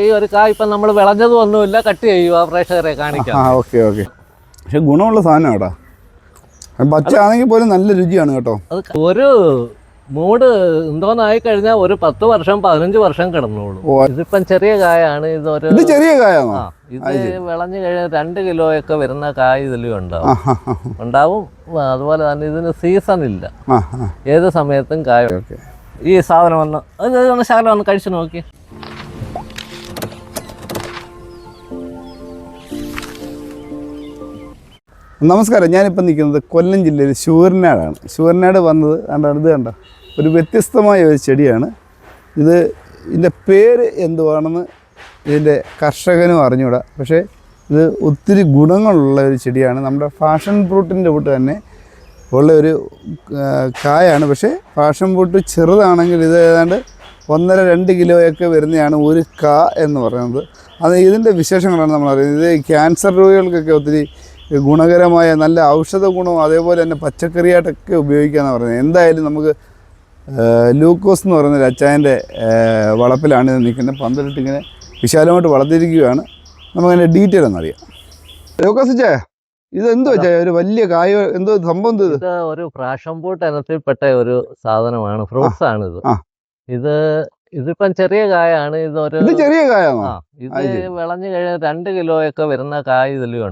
ഈ ഒരു കായ് ഇപ്പം നമ്മൾ വിളഞ്ഞതും ഒന്നുമില്ല, കട്ട് ചെയ്യുക പ്രേക്ഷകരെ കാണിക്കാം. Okay okay. പക്ഷെ ഗുണമുള്ള സാധനം കേട്ടോ, പച്ചയാണെങ്കിൽ പോലും നല്ല രുചിയാണ് കേട്ടോ. അത് ഒരു മൂട് എന്തോന്നായി കഴിഞ്ഞാൽ ഒരു 10 വർഷം 15 വർഷം കിടന്നോളൂ. ഇതിപ്പം ചെറിയ കായാണ്. ഇത് ചെറിയ കായാണോ? ഇത് വിളഞ്ഞു കഴിഞ്ഞാൽ 2 കിലോയൊക്കെ വരുന്ന കായ് ഇതിലും ഉണ്ടാവും. അതുപോലെ തന്നെ ഇതിന് സീസൺ ഇല്ല, ഏത് സമയത്തും കായ. ഈ സാധനം ഒന്ന് ശകലം ഒന്ന് കഴിച്ചു നോക്കി. നമസ്കാരം, ഞാനിപ്പോൾ നിൽക്കുന്നത് കൊല്ലം ജില്ലയിൽ ശൂരനാടാണ്. ശൂരനാട് വന്നത് ഇത് കണ്ട ഒരു വ്യത്യസ്തമായ ഒരു ചെടിയാണ്. ഇതിൻ്റെ പേര് എന്തുവാണെന്ന് ഇതിൻ്റെ കർഷകനും അറിഞ്ഞൂടാ. പക്ഷേ ഇത് ഒത്തിരി ഗുണങ്ങളുള്ള ഒരു ചെടിയാണ്. നമ്മുടെ പാഷൻ ഫ്രൂട്ടിൻ്റെ കൂട്ട് തന്നെ ഉള്ള ഒരു കായാണ്. പക്ഷേ പാഷൻ ഫ്രൂട്ട് ചെറുതാണെങ്കിൽ ഇത് ഏതാണ്ട് 1.5-2 കിലോയൊക്കെ വരുന്നതാണ് ഒരു കാ എന്ന് പറയുന്നത്. അത് ഇതിൻ്റെ വിശേഷങ്ങളാണ് നമ്മൾ അറിയുന്നത്. ഇത് ക്യാൻസർ രോഗികൾക്കൊക്കെ ഒത്തിരി ഗുണകരമായ നല്ല ഔഷധ ഗുണവും അതേപോലെ തന്നെ പച്ചക്കറിയായിട്ടൊക്കെ ഉപയോഗിക്കാമെന്ന് പറയുന്നത്. എന്തായാലും നമുക്ക് ലൂക്കോസ് എന്ന് പറയുന്ന ഒരു അച്ചായൻ്റെ വളപ്പിലാണ് ഇത് നിൽക്കുന്നത്. പന്തലിട്ട് ഇങ്ങനെ വിശാലമായിട്ട് വളർത്തിയിരിക്കുകയാണ്. നമുക്കതിൻ്റെ ഡീറ്റെയിൽ ഒന്നറിയാം. ലൂക്കോസ് ചായ, ഇത് എന്ത് വെച്ചാൽ ഒരു വലിയ കായ, എന്തോ സംഭവം? ഇത് ഒരു പാഷൻ ഫ്രൂട്ട് ഇനത്തിൽപ്പെട്ട ഒരു സാധനമാണ്, ഫ്രൂട്ട്സ് ആണ് ഇത്. ഇതിപ്പം ചെറിയ കായാണ്. ഇത് ചെറിയ കായാണോ? ഇത് വിളഞ്ഞു കഴിഞ്ഞാൽ 2 കിലോയൊക്കെ വരുന്ന കായ് ഇതിലും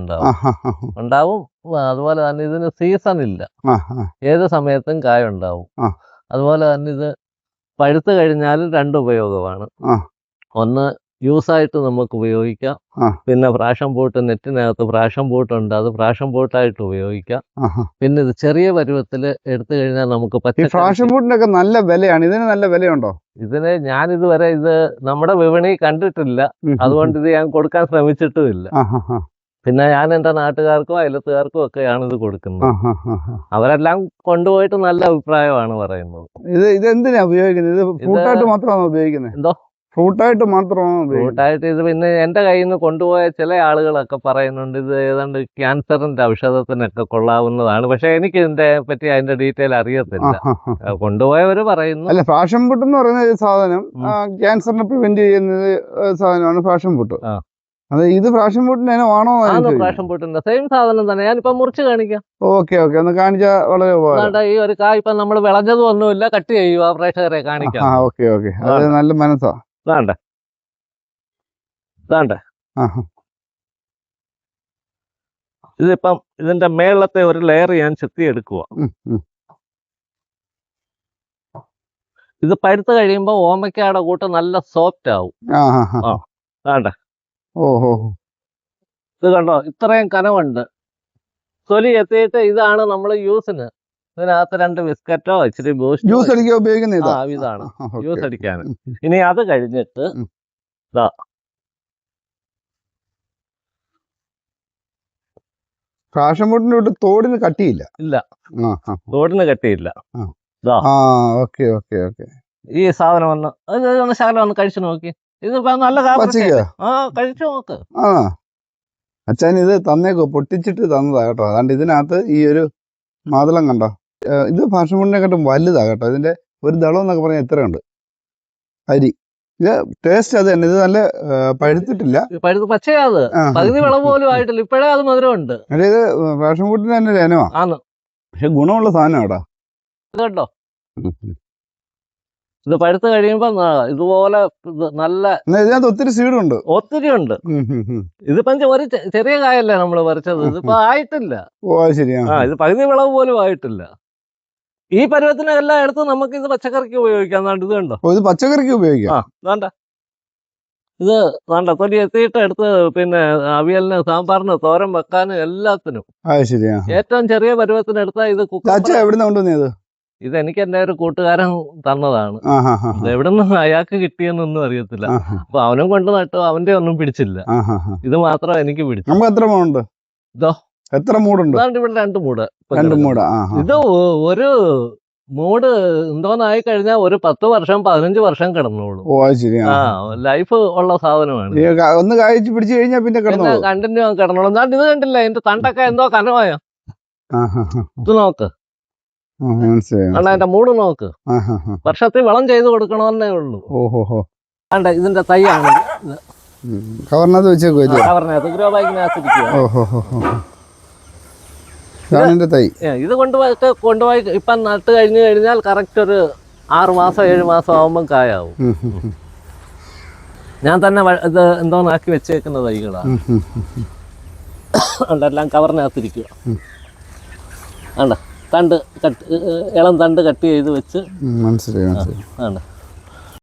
ഉണ്ടാവും. അതുപോലെ തന്നെ ഇതിന് സീസൺ ഇല്ല, ഏത് സമയത്തും കായ ഉണ്ടാവും. അതുപോലെ തന്നെ ഇത് പഴുത്ത് കഴിഞ്ഞാൽ 2 ഉപയോഗമാണ്. ഒന്ന് ജ്യൂസായിട്ട് നമുക്ക് ഉപയോഗിക്കാം. പിന്നെ പാഷൻ ഫ്രൂട്ട്, നെറ്റിനകത്ത് പാഷൻ ഫ്രൂട്ട് ഉണ്ട്, അത് പാഷൻ ഫ്രൂട്ടായിട്ട് ഉപയോഗിക്കാം. പിന്നെ ഇത് ചെറിയ പരുവത്തിൽ എടുത്തു കഴിഞ്ഞാൽ നമുക്ക് പാഷൻ ഫ്രൂട്ടിനൊക്കെ നല്ല വിലയാണ്. ഇതിന് നല്ല വിലയുണ്ടോ? ഇതിന് ഞാനിതുവരെ ഇത് നമ്മുടെ വിപണി കണ്ടിട്ടില്ല, അതുകൊണ്ട് ഇത് ഞാൻ കൊടുക്കാൻ ശ്രമിച്ചിട്ടുമില്ല. പിന്നെ ഞാൻ എൻ്റെ നാട്ടുകാർക്കും അയലത്തുകാർക്കും ഒക്കെയാണ് ഇത് കൊടുക്കുന്നത്. അവരെല്ലാം കൊണ്ടുപോയിട്ട് നല്ല അഭിപ്രായമാണ് പറയുന്നത്. ഇത് എന്തിനാ ഉപയോഗിക്കുന്നത്? ഇത് ഫ്രൂട്ടായിട്ട് മാത്രമാണോ ഉപയോഗിക്കുന്നത്? എന്തോ ഫ്രൂട്ടായിട്ട് മാത്രമാണോ? ഫ്രൂട്ടായിട്ട് ഇത് പിന്നെ എൻ്റെ കയ്യിൽ നിന്ന് കൊണ്ടുപോയ ചില ആളുകളൊക്കെ പറയുന്നുണ്ട് ഇത് ഏതാണ്ട് ക്യാൻസറിന്റെ ഔഷധത്തിനൊക്കെ കൊള്ളാവുന്നതാണ്. പക്ഷെ എനിക്ക് ഇതിന്റെ പറ്റി അതിന്റെ ഡീറ്റെയിൽ അറിയത്തില്ല. കൊണ്ടുപോയവര് പറയുന്നു. അല്ല, പാഷൻ ഫ്രൂട്ട് എന്ന് പറയുന്ന ഒരു സാധനം ക്യാൻസറിനെ പ്രിവെന്റ് ചെയ്യുന്ന സാധനമാണ് പാഷൻ ഫ്രൂട്ട്. അത് ഇത് പാഷൻ ഫ്രൂട്ടിന്റെ ആണോ? പാഷൻ ഫ്രൂട്ടിന്റെ സെയിം സാധനം തന്നെ. ഞാനിപ്പോ മുറിച്ച് കാണിക്കാം. ഓക്കെ ഓക്കെ, ഒന്ന് കാണിച്ചാൽ വളരെ ഉപകാരം. ഈ ഒരു കായ് ഇപ്പൊ നമ്മൾ വിളഞ്ഞതും ഒന്നുമില്ല, കട്ട് ചെയ്യുക പ്രേക്ഷകരെ കാണിക്കാം. ഓക്കെ ഓക്കെ, അത് നല്ല മനസ്സാ. ഇതിപ്പം ഇതിന്റെ മേളത്തെ ഒരു ലെയർ ഞാൻ ചെത്തി എടുക്കുക. ഇത് പഴുത്ത് കഴിയുമ്പോ ഓമയ്ക്കാടെ കൂട്ട് നല്ല സോഫ്റ്റ് ആവും. ഓഹോ, ഇത് കണ്ടോ, ഇത്രയും കനമുണ്ട്. തൊലി എത്തിയിട്ട് ഇതാണ് നമ്മൾ യൂസിന്. ഇതിനകത്ത് 2 ബിസ്ക്കറ്റോ ഇച്ചിരി ബൂസ്റ്റ് ജ്യൂസ് അടിക്കാൻ ഉപയോഗിക്കുന്ന ഇതാണ് ജ്യൂസ് അടിക്കാൻ. ഇനി അത് കഴിഞ്ഞിട്ട് ഇതാ പാഷൻ ഫ്രൂട്ടിന്റെ തൊട്ട് തോടിന് കട്ടിയില്ല. ഇല്ല, തോടിന് കട്ടിയില്ല. ഈ സാധനം ഒന്ന് ശകലം ഒന്ന് കഴിച്ചു നോക്കി. ഇതിപ്പോ നല്ല കഴിച്ചു നോക്ക്. അച്ഛൻ ഇത് തന്നേക്കോ, പൊട്ടിച്ചിട്ട് തന്നതാ കേട്ടോ. അതുകൊണ്ട് ഇതിനകത്ത് ഈ ഒരു മാതളം കണ്ടോ, ഇത് പാഷൻ ഫ്രൂട്ടിനെക്കാട്ടും വലുതാ കേട്ടോ. ഇതിന്റെ ഒരു ദളം എന്നൊക്കെ പറഞ്ഞാൽ എത്രയുണ്ട് അരി. ഇത് ടേസ്റ്റ് അത് തന്നെ. ഇത് നല്ല പഴുത്തിട്ടില്ല, പച്ചയാത് പകുതി വിളവ് പോലും ആയിട്ടില്ല. ഇപ്പോഴേ അത് മധുരമുണ്ട്. ഇത് പാഷൻ ഫ്രൂട്ടിന്റെ തന്നെ ഇനമാണ്, പക്ഷെ ഗുണമുള്ള സാധനം കേട്ടോ. കേട്ടോ, ഇത് പഴുത്ത് കഴിയുമ്പോ ഇതുപോലെ നല്ല ഇതിനകത്ത് ഒത്തിരി സീഡുണ്ട്, ഒത്തിരി ഉണ്ട്. ഇതിപ്പോ ഒരു ചെറിയ കായല്ലേ നമ്മൾ പറിച്ചത്, ഇതിപ്പോ ആയിട്ടില്ല. ഇത് പകുതി വിളവ് പോലും ആയിട്ടില്ല. ഈ പരുവത്തിന് എല്ലാം എടുത്ത് നമുക്ക് ഇത് പച്ചക്കറിക്ക് ഉപയോഗിക്കാം. ഇത് കണ്ടോ, ഇത് പച്ചക്കറിക്ക് ഉപയോഗിക്കാം. ഇത് വേണ്ട തൊലി എത്തിയിട്ട് എടുത്ത് പിന്നെ അവിയലിന്, സാമ്പാറിന്, തോരൻ വെക്കാനും എല്ലാത്തിനും ഏറ്റവും ചെറിയ പരുവത്തിന് എടുത്താൽ ഇത്. ഇതെനിക്ക് എൻ്റെ ഒരു കൂട്ടുകാരൻ തന്നതാണ്. എവിടുന്ന് അയാൾക്ക് കിട്ടിയെന്നൊന്നും അറിയത്തില്ല. അപ്പൊ അവനും കൊണ്ട് നട്ടു, അവന്റെ ഒന്നും പിടിച്ചില്ല. ഇത് മാത്രം എനിക്ക് പിടിച്ചു. ഇതോ എത്ര മൂടുണ്ട്? ഇവിടെ 2 മൂട്. ഇത് ഒരു മൂട് എന്തോന്നായി കഴിഞ്ഞാൽ ഒരു 10 വർഷം 15 വർഷം കിടന്നോളൂ. ലൈഫ് ഉള്ള സാധനമാണ്. ഒന്ന് കായ്ച്ചു പിടിച്ചു കഴിഞ്ഞാൽ പിന്നെ കണ്ടിന്യൂ കിടന്നോളൂ. ഇത് കണ്ടില്ല, എന്റെ തണ്ടൊക്കെ എന്തോ കനമായോ. ഇത് നോക്ക്, അതിന്റെ മൂട് നോക്ക്. വർഷത്തിൽ വളം ചെയ്ത് കൊടുക്കണമെന്നേ ഉള്ളൂ. ഇതിന്റെ തൈയാണ്. കവറിനകത്ത് വെച്ചേക്കുമല്ലേ? കവറിനകത്ത് ഗ്രോ ബാഗിനകത്തിരിക്കുക. ഓഹോ ഹോ ഹോ. ഇതാണ് എൻ്റെ തൈ. ഇത് കൊണ്ടുപോയി ഇപ്പം നട്ട് കഴിഞ്ഞാൽ കറക്റ്റ് ഒരു 6 മാസം 7 മാസം ആകുമ്പം കായാവും. ഞാൻ തന്നെ ഇത് എന്തോന്നാക്കി വെച്ചേക്കുന്ന തൈകളാണ്. എല്ലാം കവറിനകത്തിരിക്കുക. ആണ്ട തണ്ട് ഇളം തണ്ട് കട്ട് ചെയ്ത് വെച്ച് മനസ്സിലായി. ആണ്.